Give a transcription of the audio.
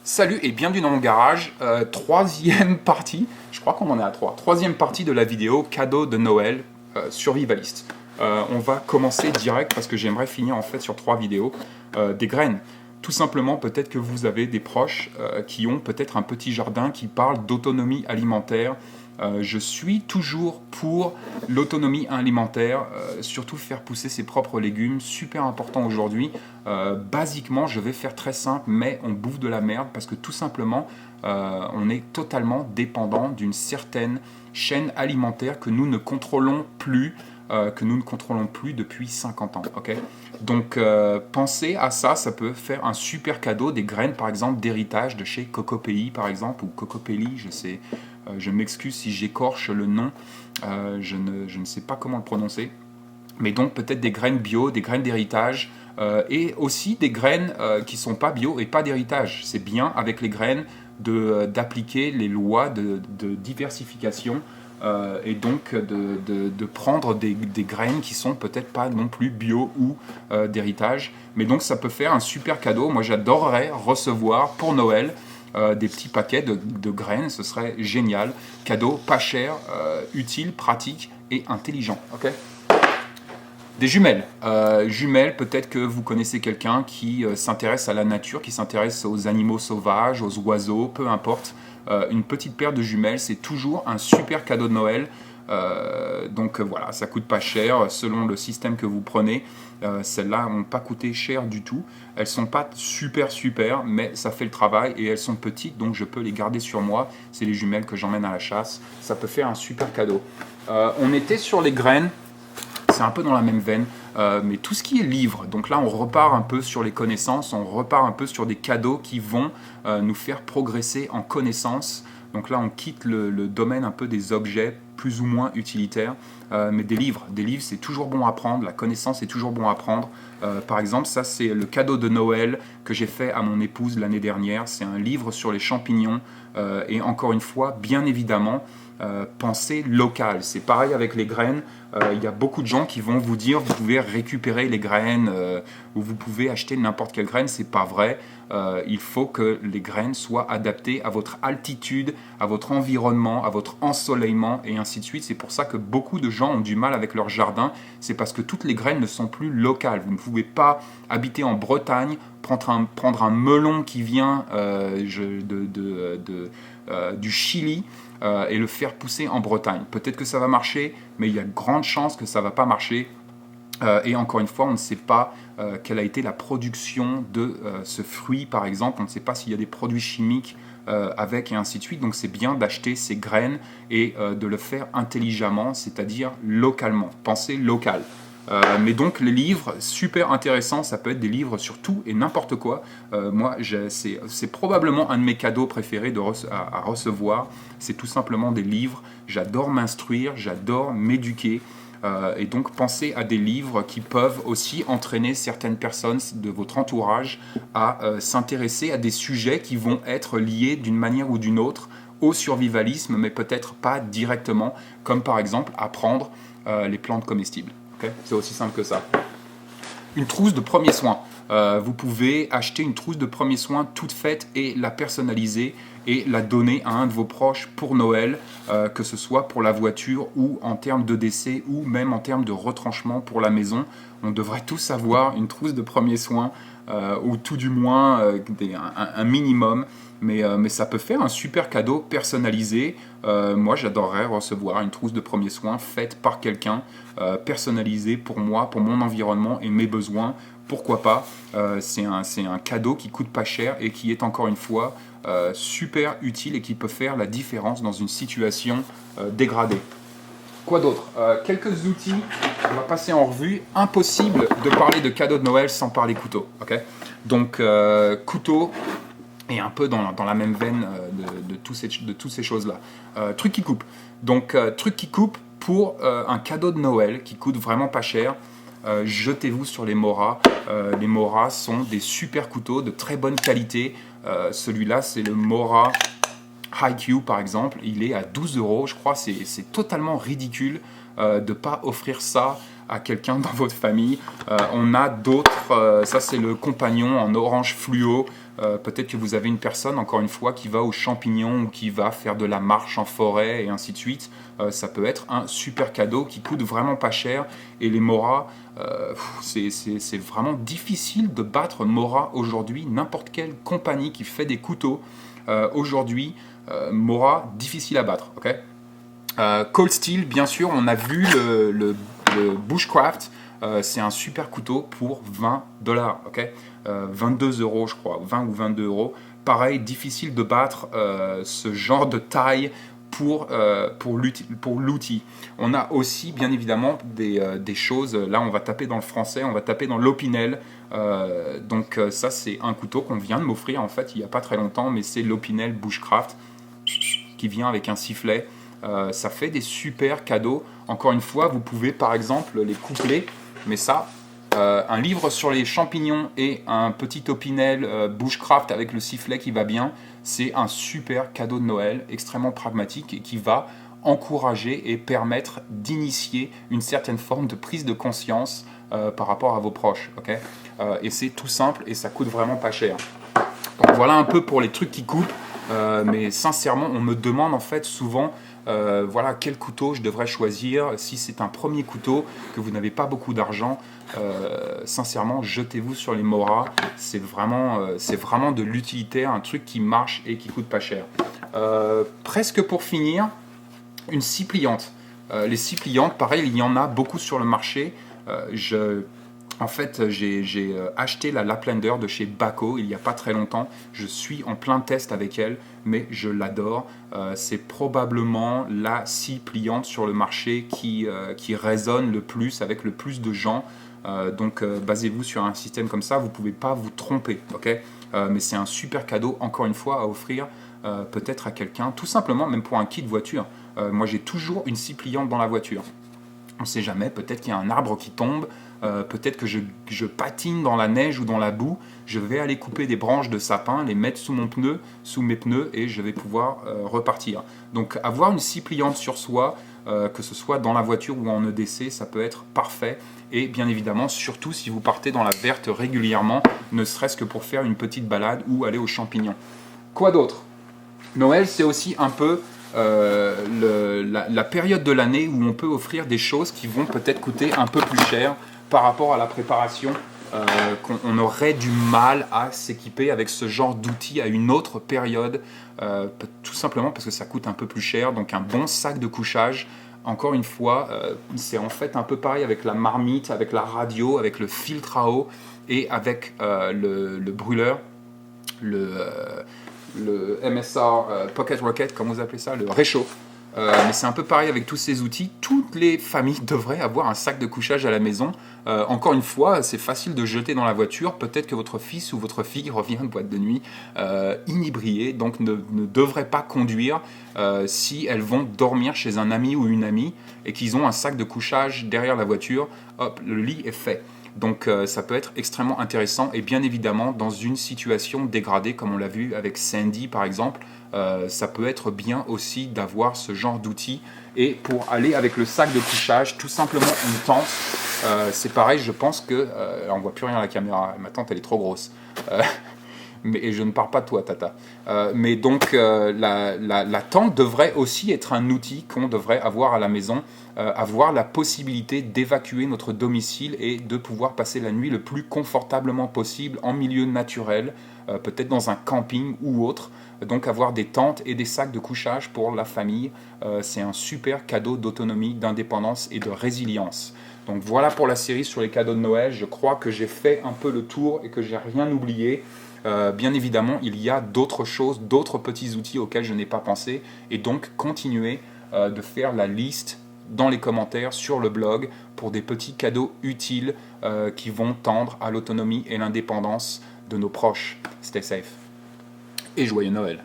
Salut et bienvenue dans mon garage, troisième partie, je crois qu'on en est à 3, troisième partie de la vidéo cadeau de Noël survivaliste. On va commencer direct parce que j'aimerais finir en fait sur 3 vidéos, des graines. Tout simplement, peut-être que vous avez des proches qui ont peut-être un petit jardin qui parle d'autonomie alimentaire. Je suis toujours pour l'autonomie alimentaire, surtout faire pousser ses propres légumes, super important aujourd'hui. Basiquement, je vais faire très simple, mais on bouffe de la merde parce que tout simplement, on est totalement dépendant d'une certaine chaîne alimentaire que nous ne contrôlons plus. Depuis 50 ans. Okay, donc pensez à ça, ça peut faire un super cadeau, des graines par exemple d'héritage de chez Cocopelli par exemple, ou Cocopelli, je sais, je m'excuse si j'écorche le nom, je ne sais pas comment le prononcer, mais donc peut-être des graines bio, des graines d'héritage, et aussi des graines qui ne sont pas bio et pas d'héritage. C'est bien avec les graines d'appliquer les lois de diversification, et donc de prendre des graines qui sont peut-être pas non plus bio ou d'héritage. Mais donc ça peut faire un super cadeau. Moi j'adorerais recevoir pour Noël des petits paquets de graines, ce serait génial. Cadeau pas cher, utile, pratique et intelligent. Okay, des jumelles. Jumelles, peut-être que vous connaissez quelqu'un qui s'intéresse à la nature, qui s'intéresse aux animaux sauvages, aux oiseaux, peu importe. Une petite paire de jumelles, c'est toujours un super cadeau de Noël. Donc voilà, ça coûte pas cher selon le système que vous prenez. Celles-là n'ont pas coûté cher du tout. Elles sont pas super, mais ça fait le travail et elles sont petites, donc je peux les garder sur moi. C'est les jumelles que j'emmène à la chasse. Ça peut faire un super cadeau. On était sur les graines. C'est un peu dans la même veine, mais tout ce qui est livre, donc là on repart un peu sur les connaissances, on repart un peu sur des cadeaux qui vont nous faire progresser en connaissances. Donc là on quitte le domaine un peu des objets plus ou moins utilitaires, mais des livres c'est toujours bon à prendre, la connaissance est toujours bon à prendre. Par exemple, ça c'est le cadeau de Noël que j'ai fait à mon épouse l'année dernière, c'est un livre sur les champignons, et encore une fois, bien évidemment, pensée locale. C'est pareil avec les graines. Il y a beaucoup de gens qui vont vous dire vous pouvez récupérer les graines, ou vous pouvez acheter n'importe quelle graine. C'est pas vrai. Il faut que les graines soient adaptées à votre altitude, à votre environnement, à votre ensoleillement et ainsi de suite. C'est pour ça que beaucoup de gens ont du mal avec leur jardin. C'est parce que toutes les graines ne sont plus locales. Vous ne pouvez pas habiter en Bretagne, prendre un melon qui vient du Chili, et le faire pousser en Bretagne. Peut-être que ça va marcher, mais il y a de grandes chances que ça ne va pas marcher. Et encore une fois, on ne sait pas quelle a été la production de ce fruit, par exemple. On ne sait pas s'il y a des produits chimiques avec et ainsi de suite. Donc c'est bien d'acheter ces graines et de le faire intelligemment, c'est-à-dire localement. Pensez local. Mais donc les livres, super intéressants, ça peut être des livres sur tout et n'importe quoi. Moi, c'est probablement un de mes cadeaux préférés à recevoir. C'est tout simplement des livres. J'adore m'instruire, j'adore m'éduquer. Et donc pensez à des livres qui peuvent aussi entraîner certaines personnes de votre entourage à s'intéresser à des sujets qui vont être liés d'une manière ou d'une autre au survivalisme, mais peut-être pas directement, comme par exemple apprendre les plantes comestibles. Okay, c'est aussi simple que ça. Une trousse de premiers soins. Vous pouvez acheter une trousse de premiers soins toute faite et la personnaliser et la donner à un de vos proches pour Noël, que ce soit pour la voiture ou en termes de décès ou même en termes de retranchement pour la maison. On devrait tous avoir une trousse de premiers soins, ou tout du moins un minimum, mais ça peut faire un super cadeau personnalisé. Moi j'adorerais recevoir une trousse de premiers soins faite par quelqu'un, personnalisée pour moi, pour mon environnement et mes besoins. Pourquoi pas. C'est un cadeau qui coûte pas cher et qui est encore une fois super utile et qui peut faire la différence dans une situation dégradée. Quoi d'autre? Quelques outils, on va passer en revue. Impossible de parler de cadeaux de Noël sans parler couteau. Okay, donc couteau est un peu dans la même veine de toutes ces choses-là. Truc qui coupe. Donc truc qui coupe pour un cadeau de Noël qui coûte vraiment pas cher. Jetez-vous sur les Mora. Les Mora sont des super couteaux de très bonne qualité. Celui-là, c'est le Mora HiQ par exemple. Il est à 12 €, je crois. C'est totalement ridicule de ne pas offrir ça à quelqu'un dans votre famille. On a d'autres, ça c'est le compagnon en orange fluo. Peut-être que vous avez une personne, encore une fois, qui va aux champignons ou qui va faire de la marche en forêt et ainsi de suite. Ça peut être un super cadeau qui coûte vraiment pas cher. Et les Mora, c'est vraiment difficile de battre Mora aujourd'hui. N'importe quelle compagnie qui fait des couteaux aujourd'hui, Mora, difficile à battre. Okay, Cold Steel, bien sûr, on a vu le Bushcraft. C'est un super couteau pour $20, ok, 22 €, je crois, 20 ou 22 €. Pareil, difficile de battre ce genre de taille pour l'outil. On a aussi, bien évidemment, des choses. Là, on va taper dans le français, on va taper dans l'Opinel. Donc, ça, c'est un couteau qu'on vient de m'offrir, en fait, il n'y a pas très longtemps, mais c'est l'Opinel Bushcraft qui vient avec un sifflet. Ça fait des super cadeaux. Encore une fois, vous pouvez, par exemple, les coupler. Mais ça, un livre sur les champignons et un petit Opinel Bushcraft avec le sifflet qui va bien, c'est un super cadeau de Noël, extrêmement pragmatique et qui va encourager et permettre d'initier une certaine forme de prise de conscience par rapport à vos proches. Okay, et c'est tout simple et ça coûte vraiment pas cher. Donc voilà un peu pour les trucs qui coupent. Mais sincèrement, on me demande en fait souvent voilà, quel couteau je devrais choisir. Si c'est un premier couteau, que vous n'avez pas beaucoup d'argent, sincèrement, jetez-vous sur les Mora. C'est vraiment de l'utilitaire, un truc qui marche et qui coûte pas cher. Presque pour finir, une scie pliante. Les scies pliantes, pareil, il y en a beaucoup sur le marché. En fait, j'ai acheté la Laplander de chez Bahco il n'y a pas très longtemps. Je suis en plein test avec elle, mais je l'adore. C'est probablement la scie pliante sur le marché qui résonne le plus avec le plus de gens. Donc, basez-vous sur un système comme ça, vous ne pouvez pas vous tromper. Okay, mais c'est un super cadeau, encore une fois, à offrir peut-être à quelqu'un, tout simplement, même pour un kit voiture. Moi, j'ai toujours une scie pliante dans la voiture. On ne sait jamais, peut-être qu'il y a un arbre qui tombe, peut-être que je patine dans la neige ou dans la boue, je vais aller couper des branches de sapin, les mettre sous mes pneus et je vais pouvoir repartir. Donc avoir une scie pliante sur soi, que ce soit dans la voiture ou en EDC, ça peut être parfait. Et bien évidemment, surtout si vous partez dans la verte régulièrement, ne serait-ce que pour faire une petite balade ou aller aux champignons. Quoi d'autre ? Noël, c'est aussi un peu la période de l'année où on peut offrir des choses qui vont peut-être coûter un peu plus cher par rapport à la préparation, qu'on aurait du mal à s'équiper avec ce genre d'outils à une autre période, tout simplement parce que ça coûte un peu plus cher. Donc un bon sac de couchage, encore une fois, c'est en fait un peu pareil avec la marmite, avec la radio, avec le filtre à eau et avec le brûleur, le MSR Pocket Rocket, comme vous appelez ça, le réchaud. Mais c'est un peu pareil avec tous ces outils. Toutes les familles devraient avoir un sac de couchage à la maison. Encore une fois, c'est facile de jeter dans la voiture. Peut-être que votre fils ou votre fille revient de boîte de nuit inébrié, donc ne devrait pas conduire si elles vont dormir chez un ami ou une amie et qu'ils ont un sac de couchage derrière la voiture. Hop, le lit est fait. Donc ça peut être extrêmement intéressant et bien évidemment dans une situation dégradée comme on l'a vu avec Sandy par exemple, ça peut être bien aussi d'avoir ce genre d'outils. Et pour aller avec le sac de couchage, tout simplement une tente. C'est pareil, je pense que... on ne voit plus rien à la caméra, ma tente elle est trop grosse. Et je ne parle pas de toi, Tata. Mais donc, la tente devrait aussi être un outil qu'on devrait avoir à la maison, avoir la possibilité d'évacuer notre domicile et de pouvoir passer la nuit le plus confortablement possible en milieu naturel, peut-être dans un camping ou autre. Donc, avoir des tentes et des sacs de couchage pour la famille, c'est un super cadeau d'autonomie, d'indépendance et de résilience. Donc, voilà pour la série sur les cadeaux de Noël. Je crois que j'ai fait un peu le tour et que j'ai rien oublié. Bien évidemment, il y a d'autres choses, d'autres petits outils auxquels je n'ai pas pensé, et donc continuez de faire la liste dans les commentaires sur le blog pour des petits cadeaux utiles qui vont tendre à l'autonomie et l'indépendance de nos proches. Stay safe et joyeux Noël!